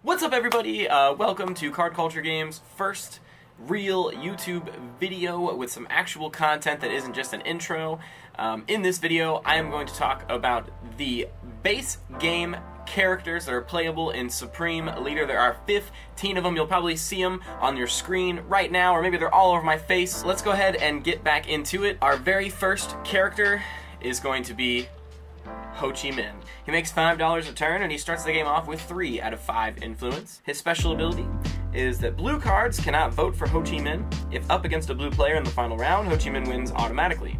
What's up, everybody? Welcome to Cardculturegames' first real YouTube video with some actual content that isn't just an intro. In this video, I am going to talk about the base game characters that are playable in Supreme Leader. There are 15 of them. You'll probably see them on your screen right now, or maybe they're all over my face. Let's go ahead and get back into it. Our very first character is going to be Ho Chi Minh. He makes $5 a turn, and he starts the game off with 3 out of 5 influence. His special ability is that blue cards cannot vote for Ho Chi Minh. If up against a blue player in the final round, Ho Chi Minh wins automatically.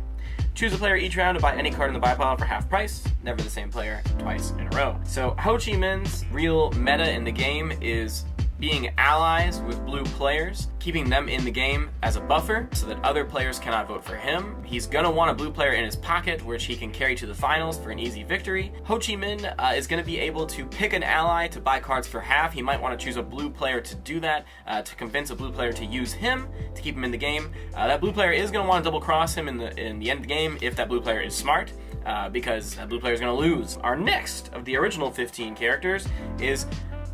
Choose a player each round to buy any card in the buy pile for half price. Never the same player twice in a row. So Ho Chi Minh's real meta in the game is being allies with blue players, keeping them in the game as a buffer so that other players cannot vote for him. He's gonna want a blue player in his pocket, which he can carry to the finals for an easy victory. Ho Chi Minh is gonna be able to pick an ally to buy cards for half. He might want to choose a blue player to do that, to convince a blue player to use him to keep him in the game. That blue player is gonna want to double cross him in the end of the game if that blue player is smart, because that blue player is gonna lose. Our next of the original 15 characters is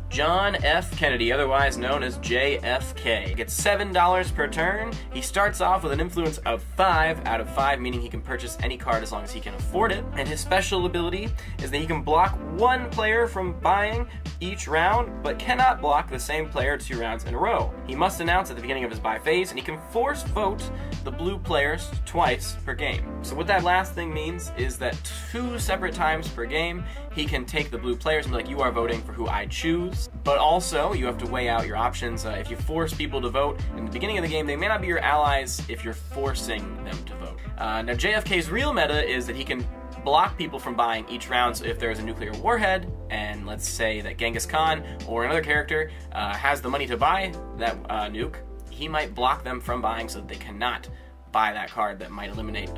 John F. Kennedy, otherwise known as JFK. Gets $7 per turn. He starts off with an influence of 5 out of 5, meaning he can purchase any card as long as he can afford it. And his special ability is that he can block one player from buying each round, but cannot block the same player 2 rounds in a row. He must announce at the beginning of his buy phase, and he can force vote the blue players twice per game. So what that last thing means is that 2 separate times per game, he can take the blue players and be like, you are voting for who I choose. But also, you have to weigh out your options. If you force people to vote in the beginning of the game, they may not be your allies if you're forcing them to vote. Now, JFK's real meta is that he can block people from buying each round. So if there's a nuclear warhead, and let's say that Genghis Khan or another character has the money to buy that nuke, he might block them from buying so that they cannot buy that card that might eliminate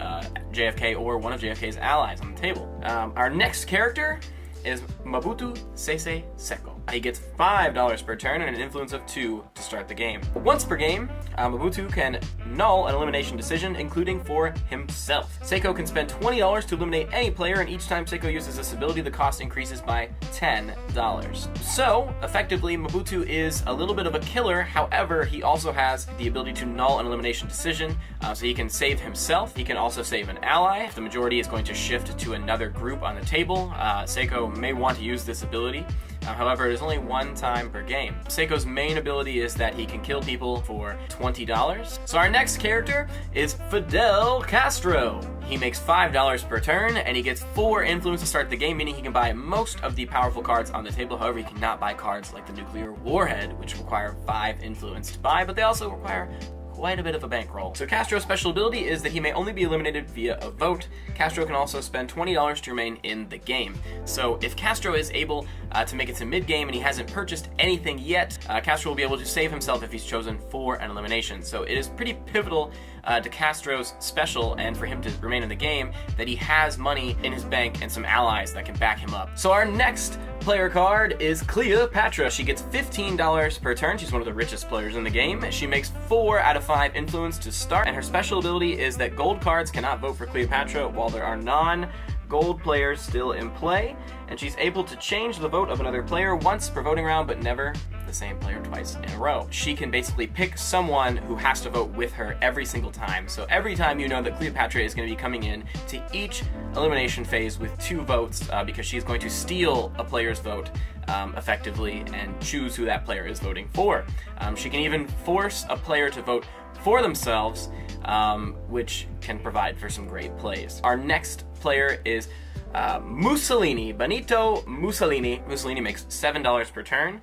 JFK or one of JFK's allies on the table. Our next character is Mobutu Sese Seko. He gets $5 per turn and an influence of 2 to start the game. Once per game, Mobutu can null an elimination decision, including for himself. Seko can spend $20 to eliminate any player, and each time Seko uses this ability, the cost increases by $10. So, effectively, Mobutu is a little bit of a killer. However, he also has the ability to null an elimination decision, so he can save himself. He can also save an ally. If the majority is going to shift to another group on the table, Seko may want to use this ability. However, it is only 1 time per game. Seiko's main ability is that he can kill people for $20. So our next character is Fidel Castro. He makes $5 per turn, and he gets 4 influence to start the game, meaning he can buy most of the powerful cards on the table. However, he cannot buy cards like the nuclear warhead, which require 5 influence to buy, but they also require quite a bit of a bankroll. So Castro's special ability is that he may only be eliminated via a vote. Castro can also spend $20 to remain in the game. So if Castro is able to make it to mid-game and he hasn't purchased anything yet, Castro will be able to save himself if he's chosen for an elimination. So it is pretty pivotal to Castro's special and for him to remain in the game that he has money in his bank and some allies that can back him up. So our next player card is Cleopatra. She gets $15 per turn. She's one of the richest players in the game. She makes 4 out of 5 influence to start, and her special ability is that gold cards cannot vote for Cleopatra while there are non-gold players still in play, and she's able to change the vote of another player once per voting round, but never the same player twice in a row. She can basically pick someone who has to vote with her every single time. So every time you know that Cleopatra is going to be coming in to each elimination phase with 2 votes, because she's going to steal a player's vote effectively and choose who that player is voting for. She can even force a player to vote for themselves, which can provide for some great plays. Our next player is Mussolini, Benito Mussolini. Mussolini makes $7 per turn,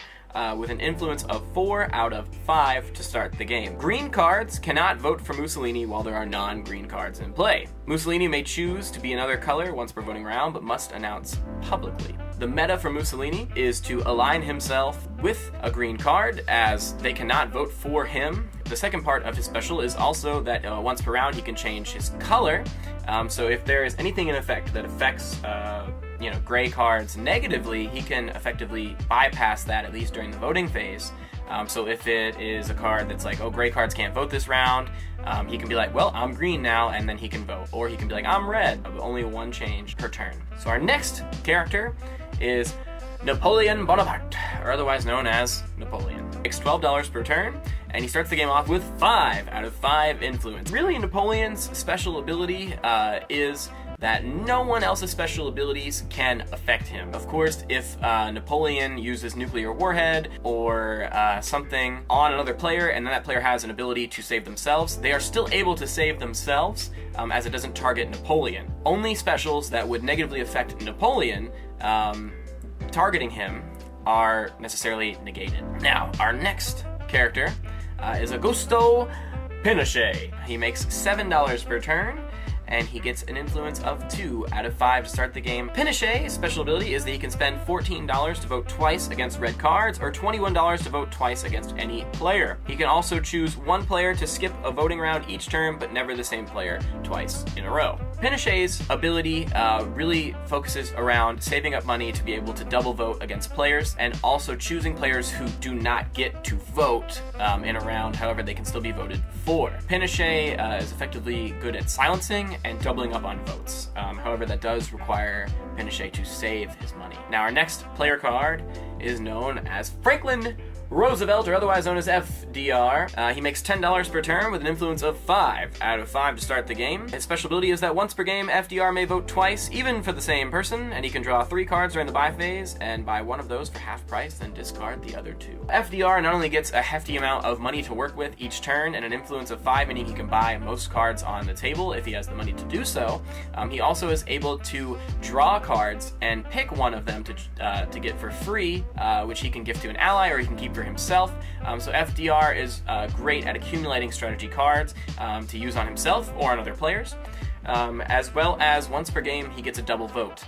with an influence of 4 out of 5 to start the game. Green cards cannot vote for Mussolini while there are non-green cards in play. Mussolini may choose to be another color once per voting round, but must announce publicly. The meta for Mussolini is to align himself with a green card, as they cannot vote for him. The second part of his special is also that once per round he can change his color. So if there is anything in effect that affects gray cards negatively, he can effectively bypass that, at least during the voting phase. So if it is a card that's like, oh, gray cards can't vote this round, he can be like, well, I'm green now, and then he can vote. Or he can be like, I'm red, only 1 change per turn. So our next character is Napoleon Bonaparte, or otherwise known as Napoleon. Makes $12 per turn, and he starts the game off with 5 out of 5 influence. Really, Napoleon's special ability is that no one else's special abilities can affect him. Of course, if Napoleon uses nuclear warhead or something on another player, and then that player has an ability to save themselves, they are still able to save themselves as it doesn't target Napoleon. Only specials that would negatively affect Napoleon targeting him are necessarily negated. Now, our next character is Augusto Pinochet. He makes $7 per turn, and he gets an influence of 2 out of 5 to start the game. Pinochet's special ability is that he can spend $14 to vote twice against red cards, or $21 to vote twice against any player. He can also choose one player to skip a voting round each turn, but never the same player twice in a row. Pinochet's ability really focuses around saving up money to be able to double vote against players, and also choosing players who do not get to vote in a round, however they can still be voted for. Pinochet is effectively good at silencing and doubling up on votes. However, that does require Pinochet to save his money. Now, our next player card is known as Franklin Roosevelt, or otherwise known as FDR. He makes $10 per turn with an influence of 5 out of 5 to start the game. His special ability is that once per game, FDR may vote twice, even for the same person, and he can draw 3 cards during the buy phase, and buy one of those for half price, then discard the other 2. FDR not only gets a hefty amount of money to work with each turn, and an influence of 5, meaning he can buy most cards on the table if he has the money to do so, he also is able to draw cards and pick one of them to get for free, which he can give to an ally, or he can keep for himself. So FDR is great at accumulating strategy cards to use on himself or on other players, as well as once per game he gets a double vote.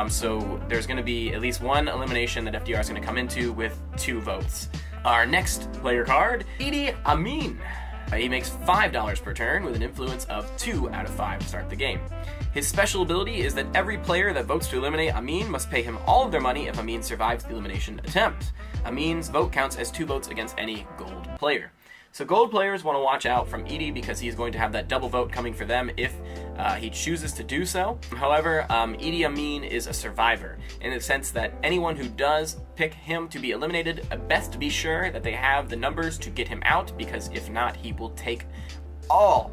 So there's going to be at least one elimination that FDR is going to come into with 2 votes. Our next player card, Idi Amin. He makes $5 per turn with an influence of 2 out of 5 to start the game. His special ability is that every player that votes to eliminate Amin must pay him all of their money if Amin survives the elimination attempt. Amin's vote counts as 2 votes against any gold player. So gold players want to watch out from Edie because he's going to have that double vote coming for them if he chooses to do so. However, Idi Amin is a survivor in the sense that anyone who does pick him to be eliminated, best be sure that they have the numbers to get him out, because if not, he will take all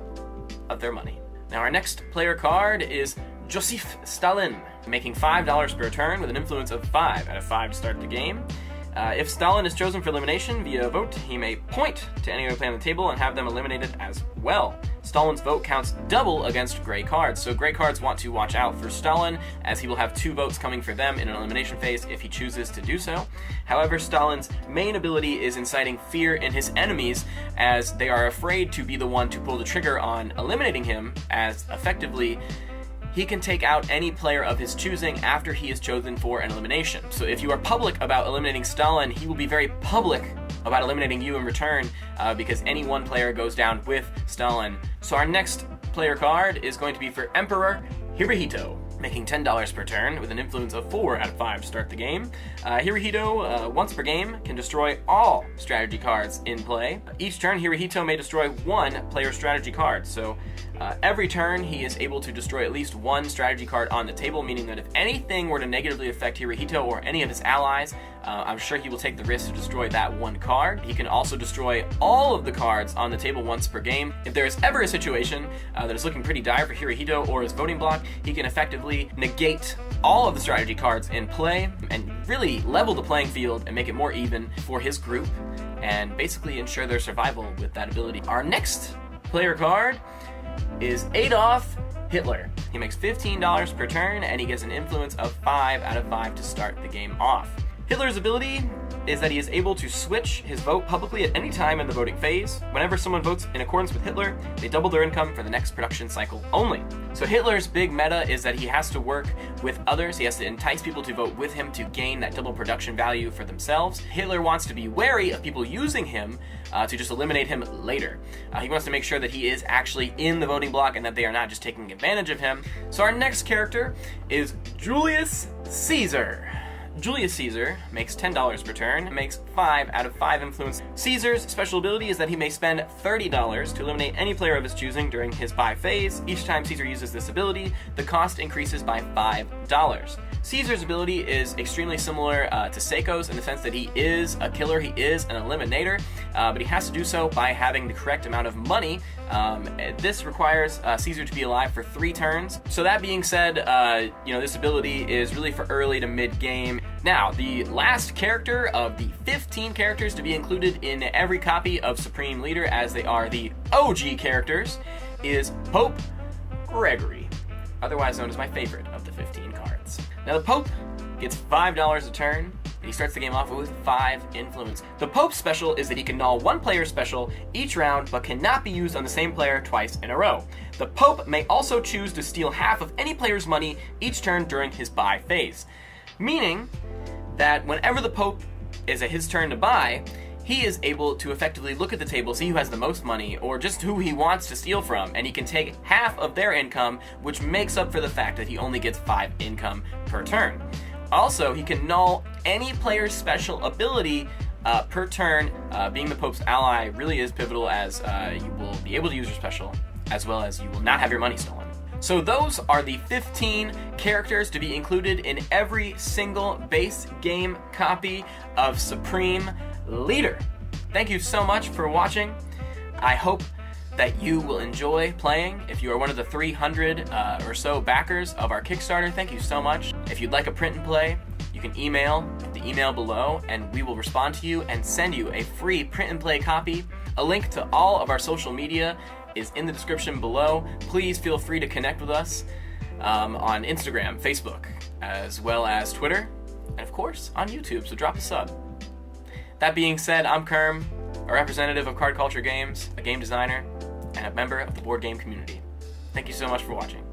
of their money. Now, our next player card is Joseph Stalin, making $5 per turn with an influence of 5 out of 5 to start the game. If Stalin is chosen for elimination via a vote, he may point to any other player on the table and have them eliminated as well. Stalin's vote counts double against gray cards, so gray cards want to watch out for Stalin, as he will have 2 votes coming for them in an elimination phase if he chooses to do so. However, Stalin's main ability is inciting fear in his enemies, as they are afraid to be the one to pull the trigger on eliminating him, as effectively he can take out any player of his choosing after he is chosen for an elimination. So if you are public about eliminating Stalin, he will be very public about eliminating you in return, because any one player goes down with Stalin. So our next player card is going to be for Emperor Hirohito, making $10 per turn with an influence of 4 out of 5 to start the game. Hirohito, once per game, can destroy all strategy cards in play. Each turn, Hirohito may destroy 1 player strategy card. So every turn, he is able to destroy at least 1 strategy card on the table, meaning that if anything were to negatively affect Hirohito or any of his allies, I'm sure he will take the risk to destroy that 1 card. He can also destroy all of the cards on the table once per game. If there is ever a situation that is looking pretty dire for Hirohito or his voting block, he can effectively negate all of the strategy cards in play and really level the playing field and make it more even for his group and basically ensure their survival with that ability. Our next player card is Adolf Hitler. He makes $15 per turn and he gets an influence of 5 out of 5 to start the game off. Hitler's ability is that he is able to switch his vote publicly at any time in the voting phase. Whenever someone votes in accordance with Hitler, they double their income for the next production cycle only. So Hitler's big meta is that he has to work with others. He has to entice people to vote with him to gain that double production value for themselves. Hitler wants to be wary of people using him to just eliminate him later. He wants to make sure that he is actually in the voting block and that they are not just taking advantage of him. So our next character is Julius Caesar. Julius Caesar makes $10 per turn, makes 5 out of 5 influence. Caesar's special ability is that he may spend $30 to eliminate any player of his choosing during his buy phase. Each time Caesar uses this ability, the cost increases by $5. Caesar's ability is extremely similar to Seiko's in the sense that he is a killer, he is an eliminator, but he has to do so by having the correct amount of money. This requires Caesar to be alive for 3 turns. So that being said, this ability is really for early to mid-game. Now, the last character of the 15 characters to be included in every copy of Supreme Leader, as they are the OG characters, is Pope Gregory, otherwise known as my favorite of the 15 cards. Now, the Pope gets $5 a turn, and he starts the game off with 5 influence. The Pope's special is that he can null one player's special each round, but cannot be used on the same player twice in a row. The Pope may also choose to steal half of any player's money each turn during his buy phase, meaning that whenever the Pope is at his turn to buy, he is able to effectively look at the table, see who has the most money, or just who he wants to steal from, and he can take half of their income, which makes up for the fact that he only gets 5 income per turn. Also, he can null any player's special ability per turn. Being the Pope's ally really is pivotal, as you will be able to use your special, as well as you will not have your money stolen. So those are the 15 characters to be included in every single base game copy of Supreme Leader. Thank you so much for watching. I hope that you will enjoy playing. If you are one of the 300 or so backers of our Kickstarter, thank you so much. If you'd like a print and play, you can email the email below and we will respond to you and send you a free print and play copy. A link to all of our social media is in the description below. Please feel free to connect with us on Instagram, Facebook, as well as Twitter, and of course on YouTube, so drop a sub. That being said, I'm Kerm, a representative of Card Culture Games, a game designer, and a member of the board game community. Thank you so much for watching.